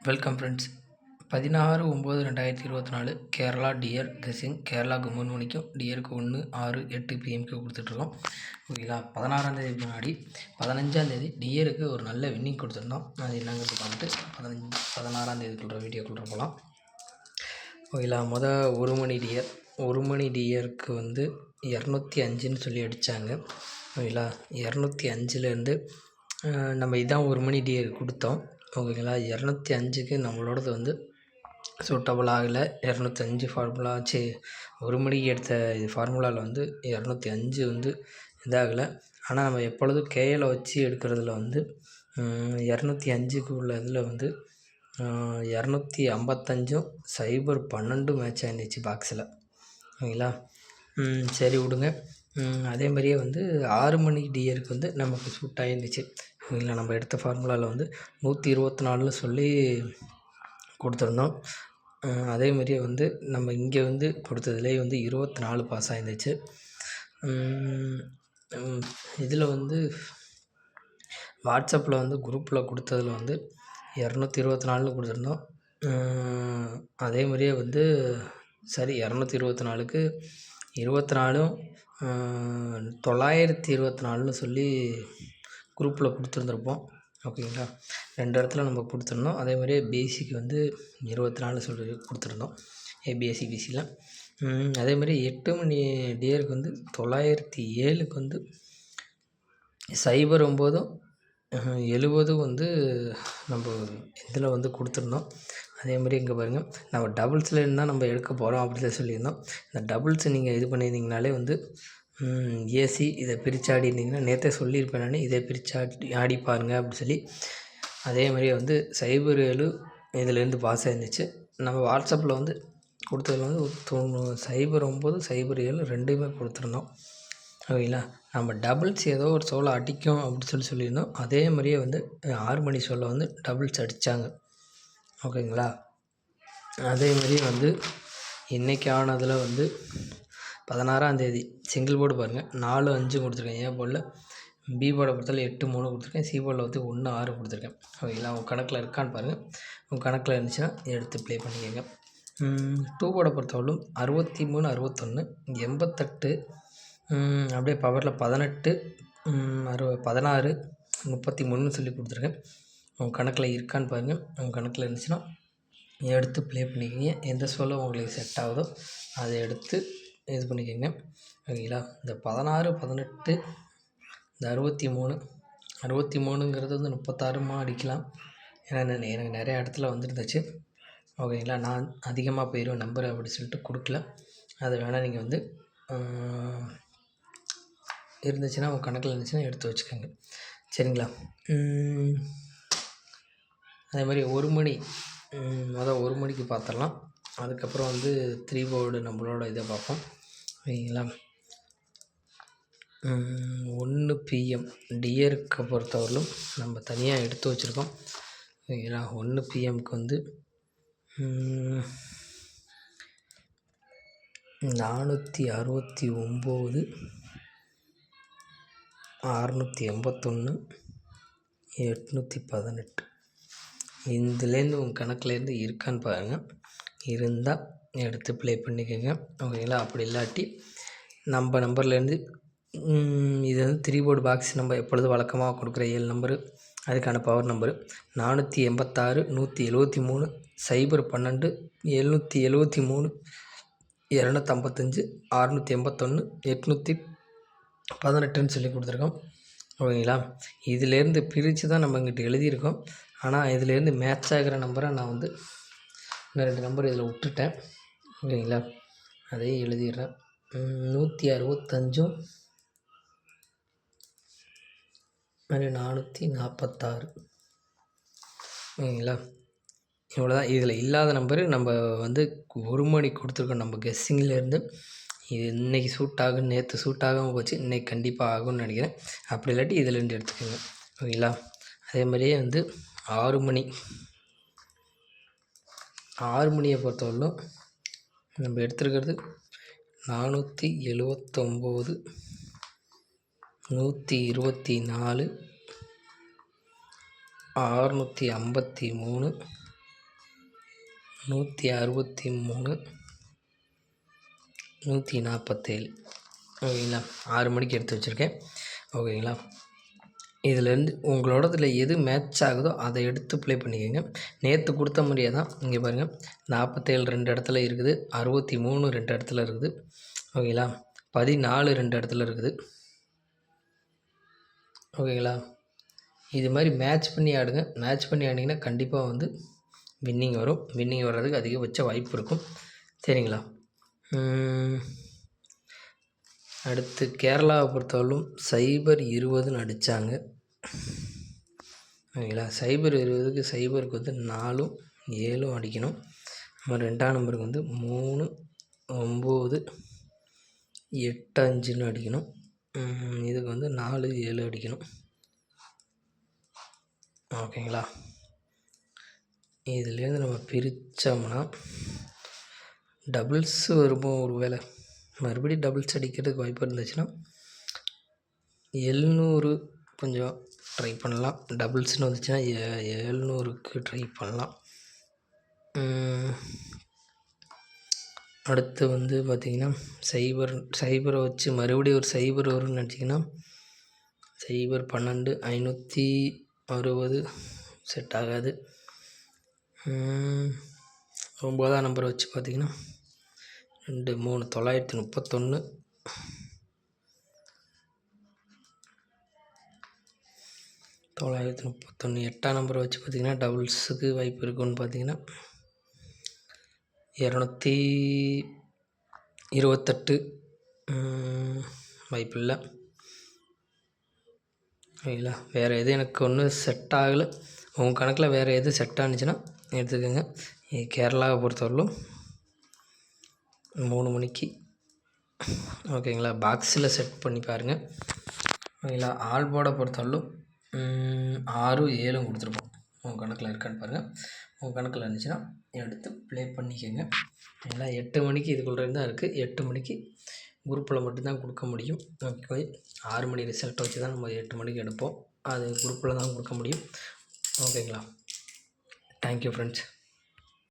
Welcome friends. 16/9/2024 Kerala dear guessing. கேரளாவுக்கு 3 மணிக்கும் டியருக்கு 1, 6, 8 பிஎம்க்கு கொடுத்துட்ருக்கோம். ஓகேங்களா? 16ஆந்தேதி முன்னாடி 15ஆந்தேதி டியருக்கு ஒரு நல்ல வின்னிங் கொடுத்துருந்தோம். அது என்னங்கிறது பார்த்துட்டு 16ஆந்தேதிக்குள்ள வீடியோக்குள்ளே போகலாம். ஓகேங்களா? ஒரு மணி டியருக்கு 205ன்னு சொல்லி அடித்தாங்க. ஓகேங்களா? 205லேருந்து நம்ம இதான் ஒரு மணி டியர் கொடுத்தோம். ஓகேங்களா? 205க்கு நம்மளோடது சூட்டபுள் ஆகலை. 205 ஃபார்முலா ஒரு மணிக்கு எடுத்த இது ஃபார்முலாவில் 205 இதாகலை. ஆனால் நம்ம எப்பொழுதும் கேஎலை வச்சு எடுக்கிறதுல 205க்கு உள்ள இதில் 255 012 மேட்ச் ஆகிருந்துச்சு பாக்ஸில். ஓகேங்களா? சரி விடுங்க. அதே மாதிரியே 6 மணி டியருக்கு நமக்கு சூட் ஆகிருந்துச்சு. ஓகேங்களா? நம்ம எடுத்த ஃபார்முலாவில் 124ன்னு சொல்லி கொடுத்துருந்தோம். அதே மாதிரியே நம்ம இங்கே கொடுத்ததுலேயே 24 பாஸ் ஆகிருந்துச்சு. இதில் வாட்ஸ்அப்பில் குரூப்பில் கொடுத்ததில் 224ன்னு கொடுத்துருந்தோம். அதே மாதிரியே 224க்கு 24 924ன்னு சொல்லி குரூப்பில் கொடுத்துருந்துருப்போம். ஓகேங்களா? 2 இடத்துல நம்ம கொடுத்துருந்தோம். அதே மாதிரியே பிஎஸ்சிக்கு 24 சொல்லி கொடுத்துருந்தோம். ஏபிஎஸ்சி பிசியில். அதே மாதிரி 8 மணி டியருக்கு 907க்கு 09 70 நம்ம இதில் கொடுத்துருந்தோம். அதே மாதிரி இங்கே பாருங்கள், நம்ம டபுள்ஸில் இருந்தால் நம்ம எடுக்க போகிறோம் அப்படின்னு சொல்லியிருந்தோம். இந்த டபுள்ஸ் நீங்கள் இது பண்ணியிருந்தீங்கனாலே ஏசி இதை பிரித்து ஆடிருந்தீங்கன்னா, நேற்றே சொல்லியிருப்பேன் நான், இதை பிரித்து ஆடி பாருங்கள் அப்படின்னு சொல்லி. அதே மாதிரியே 07 இதுலேருந்து பாஸ் ஆகிருந்துச்சு. நம்ம வாட்ஸ்அப்பில் கொடுத்ததில் 09 07 ரெண்டுமே கொடுத்துருந்தோம். ஓகேங்களா? நம்ம டபுள்ஸ் ஏதோ ஒரு ஷோவில் அடிக்கும் அப்படின்னு சொல்லியிருந்தோம். அதே மாதிரியே 6 மணி ஷோவில் டபுள்ஸ் அடித்தாங்க. ஓகேங்களா? அதே மாதிரியே இன்றைக்கானதில் 16ஆந்தேதி சிங்கிள் போர்டு பாருங்கள், 4, 5 கொடுத்துருக்கேன். ஏ போர்டில். பி போர்டை பொறுத்தவரை 8, 3 கொடுத்துருக்கேன். சி போர்டில் 1, 6 கொடுத்துருக்கேன். ஓகேங்களா? உங்கள் கணக்கில் இருக்கான்னு பாருங்கள். உங்கள் கணக்கில் இருந்துச்சுன்னா எடுத்து ப்ளே பண்ணிக்கோங்க. 2 போர்டை பொறுத்தவரைக்கும் 63, 61, 88, அப்படியே பவரில் 18, 16, 33ன்னு சொல்லி கொடுத்துருக்கேன். உங்கள் கணக்கில் இருக்கான்னு பாருங்கள். உங்கள் கணக்கில் இருந்துச்சுன்னா எடுத்து ப்ளே பண்ணிக்கோங்க. எந்த ஷோவில் உங்களுக்கு செட் ஆகுதோ அதை எடுத்து இது பண்ணிக்கோங்க. ஓகேங்களா? இந்த 16, 18, இந்த 63ங்கிறது 36 அடிக்கலாம். ஏன்னா எனக்கு நிறையா இடத்துல வந்துருந்துச்சு. ஓகேங்களா? நான் அதிகமாக போயிடுவேன் நம்பர் அப்படி சொல்லிட்டு கொடுக்கல. அதை வேணால் நீங்கள் இருந்துச்சுன்னா உங்கள் கணக்கில் இருந்துச்சுன்னா எடுத்து வச்சுக்கோங்க. சரிங்களா? அதே மாதிரி ஒரு மணி ஒரு மணிக்கு பார்த்துடலாம். அதுக்கப்புறம் 3 போர்டு நம்மளோட இதை பார்ப்போம். ஓகேங்களா? 1 PM டியருக்கு பொறுத்தவரையிலும் நம்ம தனியாக எடுத்து வச்சுருக்கோம். ஓகேங்களா? 1 PMக்கு 469, 681, 818 இதுலேருந்து உங்கள் கணக்குலேருந்து இருக்கான்னு பாருங்கள். இருந்தால் எடுத்து ப்ளே பண்ணிக்கோங்க. ஓகேங்களா? அப்படி இல்லாட்டி நம்ம நம்பர்லேருந்து இது 3 போர்டு பாக்ஸ் நம்ம எப்பொழுதும் வழக்கமாக கொடுக்குற 7 நம்பரு, அதுக்கான பவர் நம்பரு 486, 173, 012, 773, 255, 681, 818ன்னு சொல்லி கொடுத்துருக்கோம். ஓகேங்களா? இதிலேருந்து பிரித்து தான் நம்ம இங்கிட்ட எழுதியிருக்கோம். ஆனால் இதிலேருந்து மேட்ச் ஆகிற நம்பரை நான் இன்னும் 2 நம்பர் இதில் விட்டுட்டேன். ஓகேங்களா? அதையும் எழுதிடுறேன். 165, 446. ஓகேங்களா? இவ்வளோ தான். இதில் இல்லாத நம்பரு நம்ம ஒரு மணி கொடுத்துருக்கோம். நம்ம கெஸ்ஸிங்லேருந்து இது இன்றைக்கி சூட் ஆகும், நேற்று சூட் ஆகாமல் போச்சு, இன்றைக்கி கண்டிப்பாக ஆகும்னு நினைக்கிறேன். அப்படி இல்லாட்டி இதிலேருந்து எடுத்துக்கோங்க. ஓகேங்களா? அதே மாதிரியே 6 மணியை பொறுத்தவரையிலும் நம்ம எடுத்துருக்கிறது 479, 124, 653, 163 147 ஓகேங்களா. 6 மணிக்கு எடுத்து வச்சுருக்கேன். ஓகேங்களா. இதிலேருந்து உங்களோடதில் எது மேட்ச் ஆகுதோ அதை எடுத்து ப்ளே பண்ணிக்கோங்க. நேற்று கொடுத்த மாதிரியே தான் இங்கே பாருங்கள், 47 2 இடத்துல இருக்குது, 63 2 இடத்துல இருக்குது. ஓகேங்களா. 14 2 இடத்துல இருக்குது. ஓகேங்களா. இது மாதிரி மேட்ச் பண்ணி ஆடுங்க. மேட்ச் பண்ணி ஆடிங்கன்னா கண்டிப்பாக வந்து வின்னிங் வரும். வின்னிங் வர்றதுக்கு அதிகபட்ச வாய்ப்பு இருக்கும். சரிங்களா. அடுத்து கேரளாவை பொறுத்தவரையிலும் 0-20 அடித்தாங்க. ஓகேங்களா. 0-20க்கு 0க்கு வந்து 4ம் 7ம் அடிக்கணும். நம்ம 2ஆம் நம்பருக்கு வந்து 3 9 8 5ன்னு அடிக்கணும். இதுக்கு வந்து 4 7 அடிக்கணும். ஓகேங்களா. இதுலேருந்து நம்ம பிரித்தோம்னா டபுள்ஸ் வருமோ ஒரு வேளை, மறுபடியும் டபுள்ஸ் அடிக்கிறதுக்கு வாய்ப்பு இருந்துச்சுன்னா 700 கொஞ்சம் ட்ரை பண்ணலாம். டபுள்ஸ்னு வந்துச்சுன்னா 700க்கு ட்ரை பண்ணலாம். அடுத்து வந்து பார்த்திங்கன்னா 0 வச்சு மறுபடியும் ஒரு 0 வரும்னு நினச்சிங்கன்னா 0 12 560 செட் ஆகாது. 9ஆம் நம்பரை வச்சு பார்த்திங்கன்னா 2 3 931 931. 8ஆம் நம்பரை வச்சு பார்த்திங்கன்னா டபுள்ஸுக்கு வாய்ப்பு இருக்குன்னு பார்த்திங்கன்னா 228 வாய்ப்பு இல்லை. ஓகேங்களா. வேறு எதுவும் எனக்கு ஒன்றும் செட் ஆகலை. உங்கள் கணக்கில் வேறு எதுவும் செட் ஆனிச்சுன்னா எடுத்துக்கோங்க. கேரளாவை பொறுத்தவரையிலும் 3 மணிக்கு ஓகேங்களா பாக்ஸில் செட் பண்ணி பாருங்கள். ஓகேங்களா. ஆல் போர்டை பொறுத்தவரையிலும் 6 7 கொடுத்துருப்போம். உங்கள் கணக்கில் இருக்கான்னு பாருங்கள். உங்கள் கணக்கில் இருந்துச்சுன்னா எடுத்து ப்ளே பண்ணிக்கோங்க. ஓகேங்களா. 8 மணிக்கு இதுக்குள்ளே தான் இருக்குது. 8 மணிக்கு குரூப்பில் மட்டும்தான் கொடுக்க முடியும். ஓகே. 6 மணி ரிசல்ட்டை வச்சு தான் நம்ம 8 மணிக்கு எடுப்போம். அது குரூப்பில் தான் கொடுக்க முடியும். ஓகேங்களா. Thank you friends.